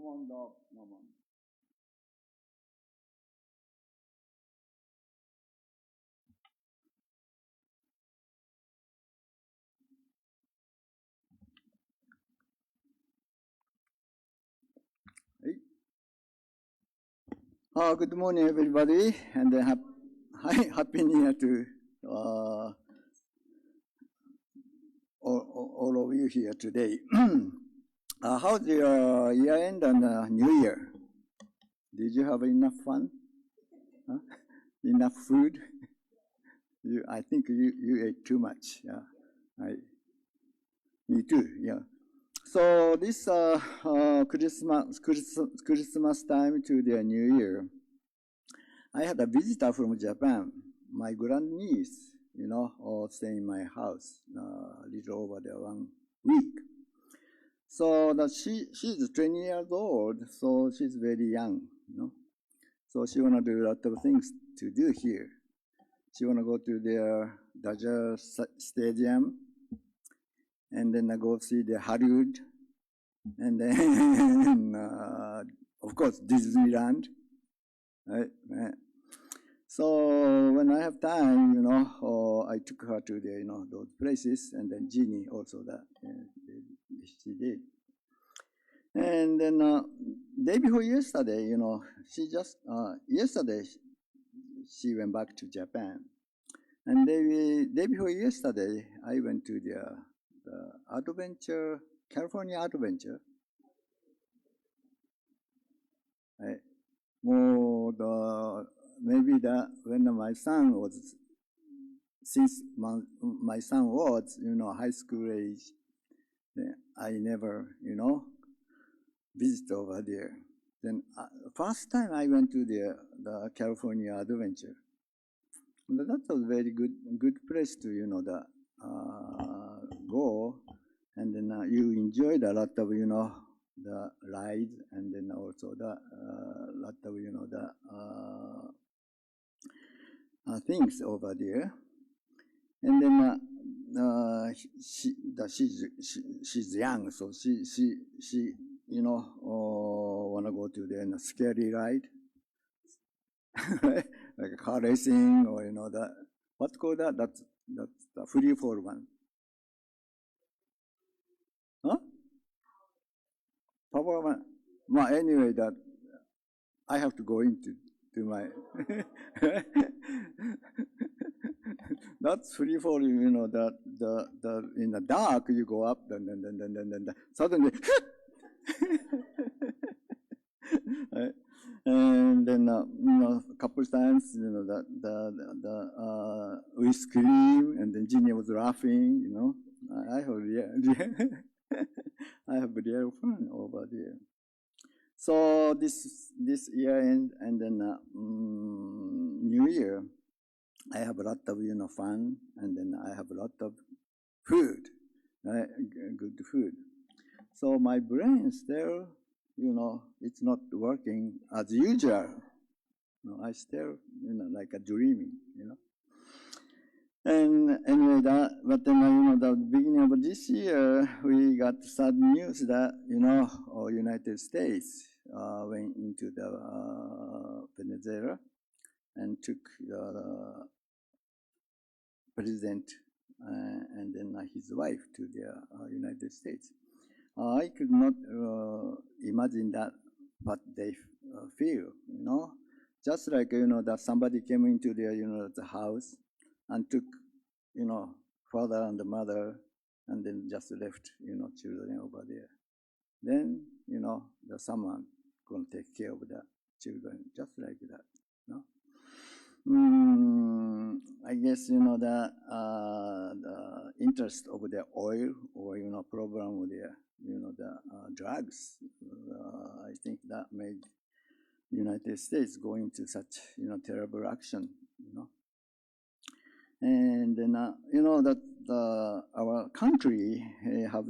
on, dog. Come on. Hey. Good morning, everybody, and happy New Year to all of you here today. How's your year end and New Year? Did you have enough fun? Huh? Enough food? I think you ate too much. Yeah, me too. Yeah. So this Christmas time to the New Year, I had a visitor from Japan, my grandniece, staying in my house a little over there 1 week. So she's 20 years old, so she's very young, So she wanna do a lot of things to do here. She wanna go to the Dodger Stadium, and then I go see the Hollywood, and then of course Disneyland, right? So when I have time, I took her to the those places, and then Jeannie also that she did. And then day before yesterday, she just yesterday she went back to Japan, and day before yesterday I went to the adventure, California adventure. Maybe when my son was, since my son was, high school age, I never, visit over there. Then first time I went to the California adventure. That was very good place to, go, and then you enjoyed a lot of, the rides, and then also the lot of, the things over there. And then she's young, so she wanna go to the scary ride, like car racing, or what's called that? That's the free fall one. Huh? Power one. Well, anyway, that I have to go into my. That's free fall. That the in the dark you go up, then suddenly. Right? And then a couple of times, we scream, and then Ginny was laughing. I have real fun over there. So this year end, and then New Year, I have a lot of fun, and then I have a lot of food, right? Good food. So my brain still, it's not working as usual. I still, like a dreaming, And anyway, but then, the beginning of this year, we got sad news that, United States went into the Venezuela and took the president and then his wife to the United States. I could not imagine that what they feel, Just like, that somebody came into the house and took, father and the mother, and then just left, children over there. Then, there's someone going to take care of the children, just like that, I guess, the interest of the oil, or, problem with the drugs, I think that made United States go into such, terrible action, And then, that our country have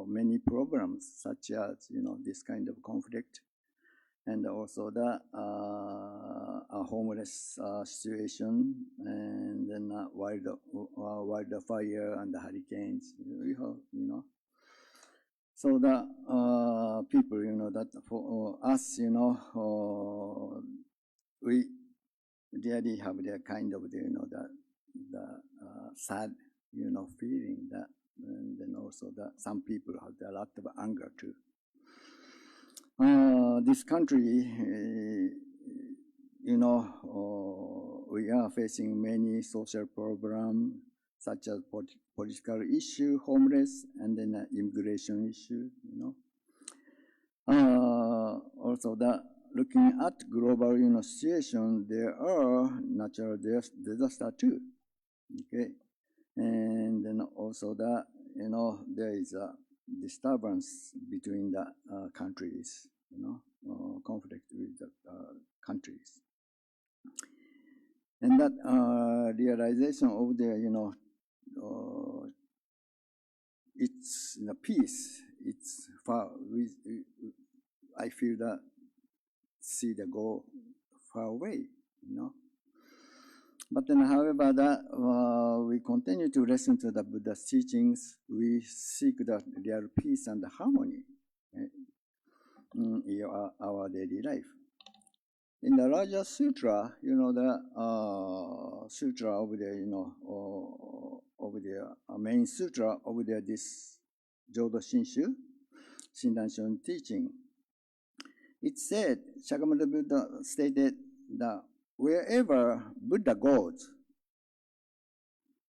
many problems, such as, this kind of conflict, and also the homeless situation, and then wildfire and the hurricanes, So the people, that for us, we really have their kind of, the sad, feeling that, and then also that some people have a lot of anger too. This country, we are facing many social problems such as political issue, homeless, and then immigration issue. Also, looking at global situation, there are natural disaster too. Okay, and then also there is a disturbance between the countries. Conflict with the countries. And that realization of the, it's peace. It's far. I feel that see the goal far away. But then, however, that we continue to listen to the Buddha's teachings. We seek the real peace and the harmony in our daily life. In the Raja Sutra, the sutra over there, over there, main sutra over there, this Jodo Shinshu, Shindanshu teaching, it said, Shakyamuni Buddha stated that wherever Buddha goes,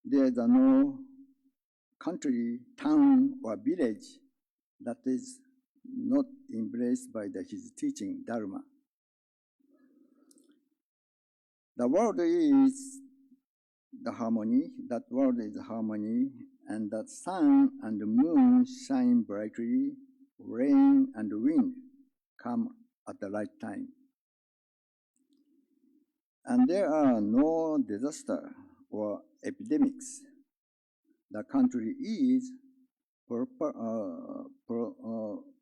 there is no country, town, or village that is not embraced by his teaching, Dharma. The world is the harmony, that world is harmony, and the sun and the moon shine brightly, rain and wind come at the right time. And there are no disaster or epidemics. The country is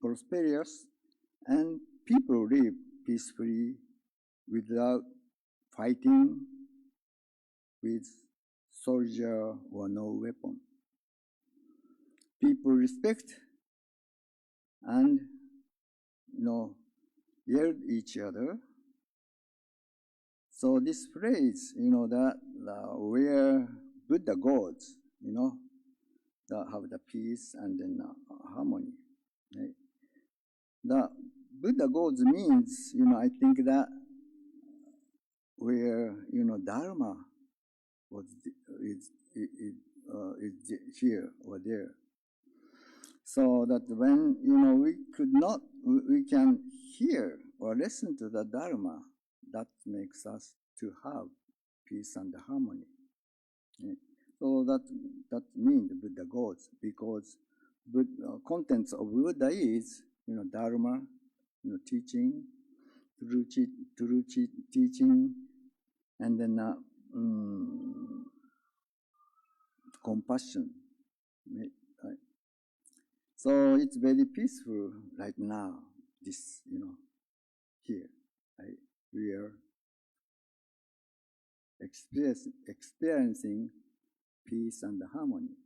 prosperous and people live peacefully without fighting with soldier or no weapon. People respect and yield each other. So this phrase, that where Buddha goes, that have the peace and then harmony. Right? The Buddha goes means, I think that where Dharma is here or there, so that when we can hear or listen to the Dharma, that makes us to have peace and harmony. Okay? So that means Buddha goes, because contents of Buddha is Dharma, teaching, true teaching, and then compassion. Right? So it's very peaceful right now. This here, right? We are experiencing peace and harmony.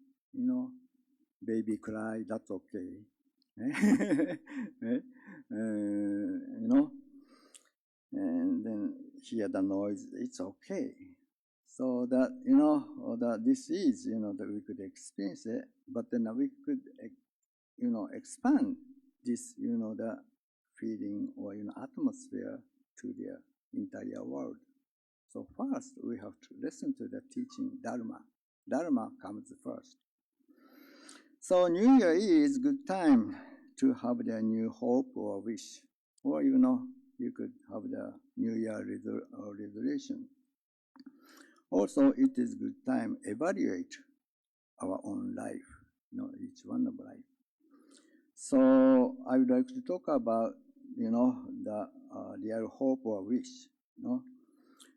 Baby cry, that's okay. And then hear the noise, it's okay. So that, that this is, that we could experience it, but then we could, expand this, the feeling or, atmosphere to the entire world. So first, we have to listen to the teaching Dharma. Dharma comes first. So New Year is good time to have the new hope or wish. Or, you could have the New Year resolution. Also, it is good time evaluate our own life, each one of life. So I would like to talk about, the real hope or wish.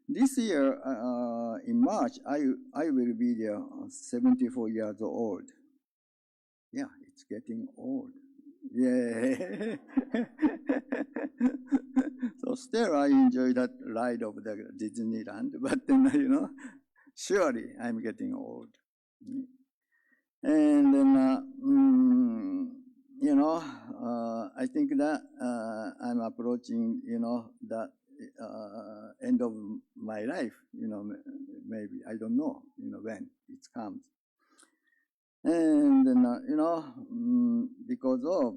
This year, in March, I will be 74 years old. Yeah, it's getting old. Yeah. So still I enjoy that ride of the Disneyland, but then, surely I'm getting old. And then, I think that I'm approaching, the end of my life, maybe, I don't know, when it comes. And then, because of,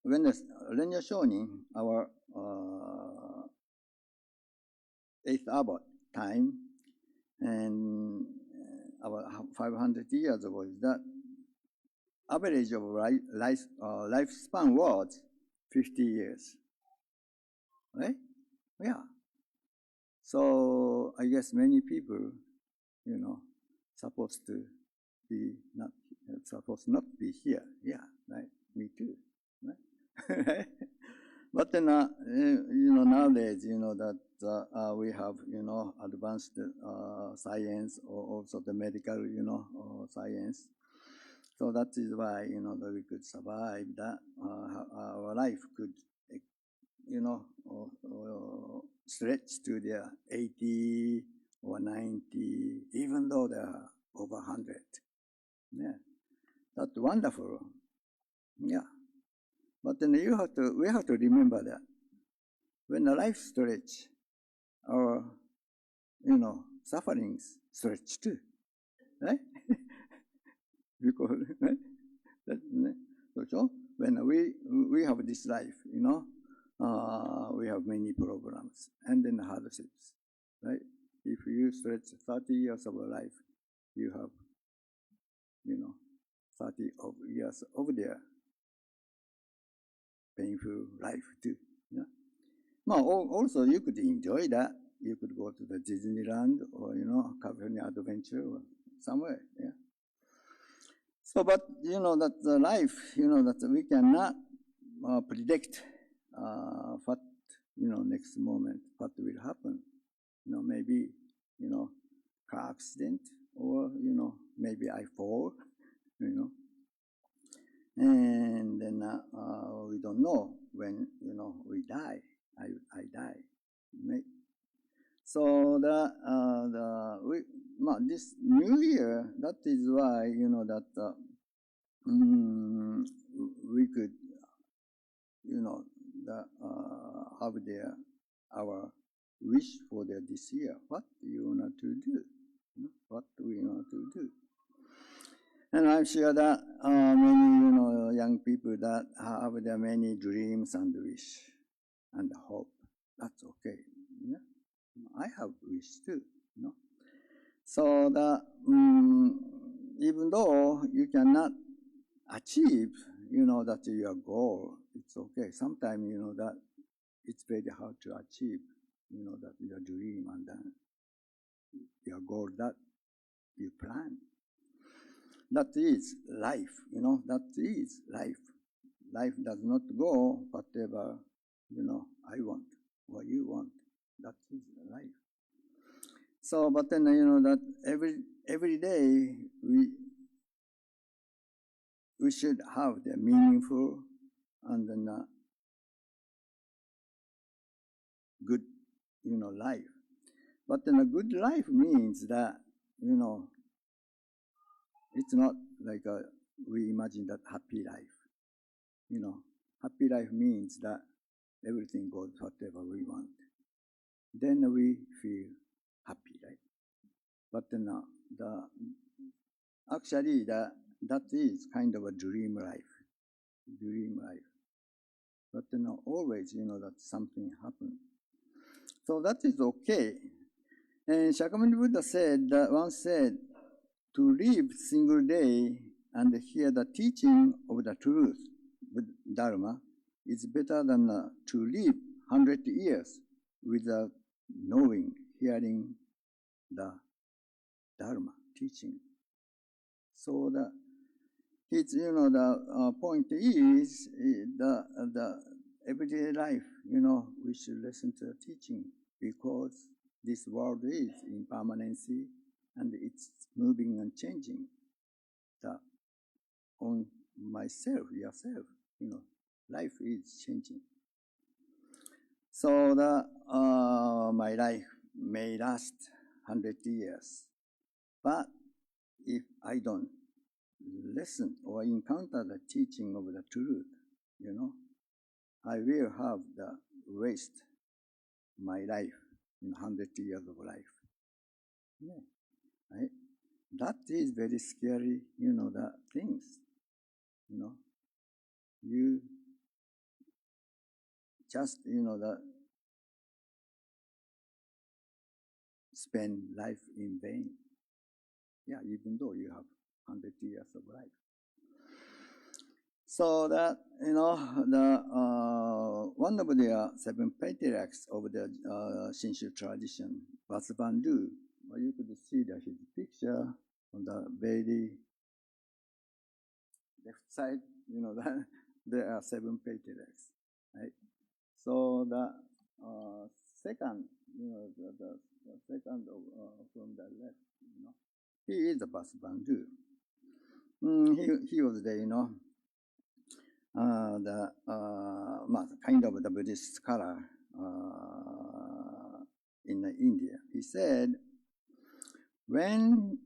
when the Renya Shonin, our eighth abbot time, and about 500 years ago, that average of lifespan was 50 years, right? Yeah. So I guess many people, supposed not be here. Yeah, right. Me too. Right? But then, nowadays, that we have, advanced science, or also the medical, science. So that is why, that we could survive that. Our life could, stretch to the 80 or 90, even though they are over 100. Yeah, that's wonderful. Yeah. But then we have to remember that when the life stretch, our, sufferings stretch too, right? Because, right? So when we have this life, we have many programs and then hardships, right? If you stretch 30 years of life, you have, 30 years over there. Painful life too. Yeah. Also you could enjoy that. You could go to the Disneyland or California Adventure or somewhere. Yeah. So, but that the life, that we cannot predict what next moment what will happen. Maybe car accident, or maybe I fall. And then we don't know when we die. I die. Right? So this new year, that is why that we could have our wish for this year. What do you want to do? What do we want to do? And I'm sure that many young people that have their many dreams and wish and hope. That's okay. Yeah? I have wish too. So that even though you cannot achieve, that your goal, it's okay. Sometimes that it's very hard to achieve, that your dream and your goal that you plan. That is life, that is life. Life does not go whatever, I want, what you want. That is life. So, but then, that every day we should have the meaningful and then good, life. But then a good life means that, it's not like we imagine that happy life. Happy life means that everything goes whatever we want. Then we feel happy, right? But then actually that is kind of a dream life. But then always, that something happens. So that is okay. And Shakyamuni Buddha once said, to live single day and hear the teaching of the truth with Dharma is better than to live 100 years without hearing the Dharma teaching. So the point is the everyday life. We should listen to the teaching because this world is impermanency and it's moving and changing. On myself, yourself, life is changing. So my life may last 100 years, but if I don't listen or encounter the teaching of the truth, I will have the waste my life, 100 years of life. Yeah. Right? That is very scary, the things. You just, spend life in vain. Yeah, even though you have 100 years of life. So that, one of the seven patriarchs of the Shinshu tradition, Basbandu, you could see his picture on the very left side, that there are seven patriarchs, right? So the second, the second from the left, he is a Basbandu. He was the, kind of the Buddhist scholar in India. He said, when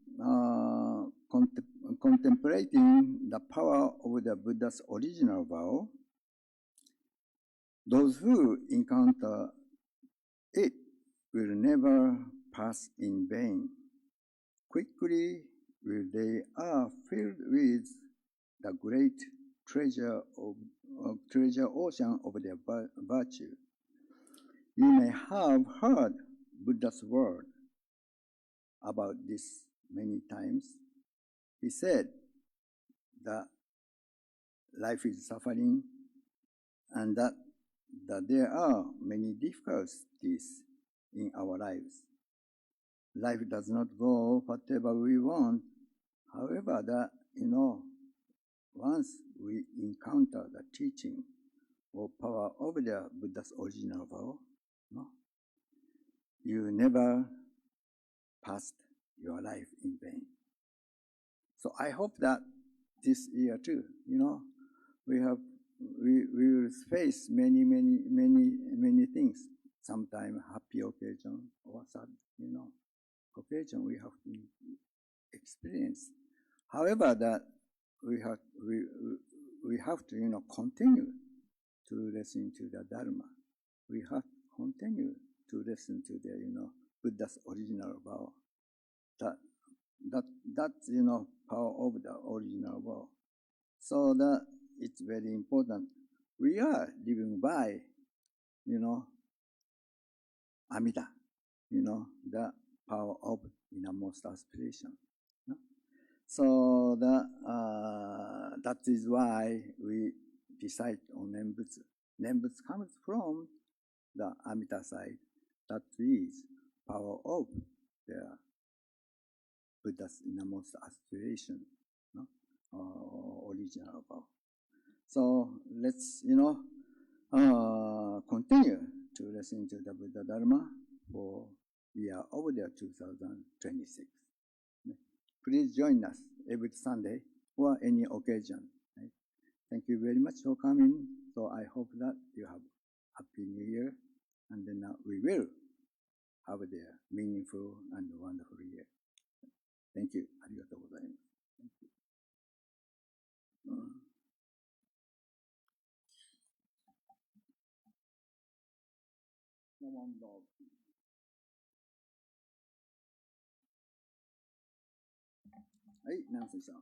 contemplating the power of the Buddha's original vow, those who encounter it will never pass in vain. Quickly will they are filled with the great treasure ocean of their virtue. You may have heard Buddha's word about this many times. He said that life is suffering and that there are many difficulties in our lives. Life does not go whatever we want. However, that, once we encounter the teaching or power of the Buddha's original vow, you never passed your life in vain. So I hope that this year too, we will face many things. Sometimes happy occasion or sad, occasion we have to experience. However, that we have to continue to listen to the Dharma. We have to continue to listen to the Buddha's original vow. That's power of the original vow. So that it's very important. We are living by Amida, the power of innermost aspiration. So that is why we decide on Nembutsu. Nembutsu comes from the Amida side. That is power of the Buddha's innermost aspiration, original vow. So let's, continue to listen to the Buddha Dharma for year over there 2026. Please join us every Sunday or any occasion. Right? Thank you very much for coming. So I hope that you have a happy New Year, and then we will have a meaningful and wonderful year. Thank you. ありがとうございます。はい、ナンセンさん。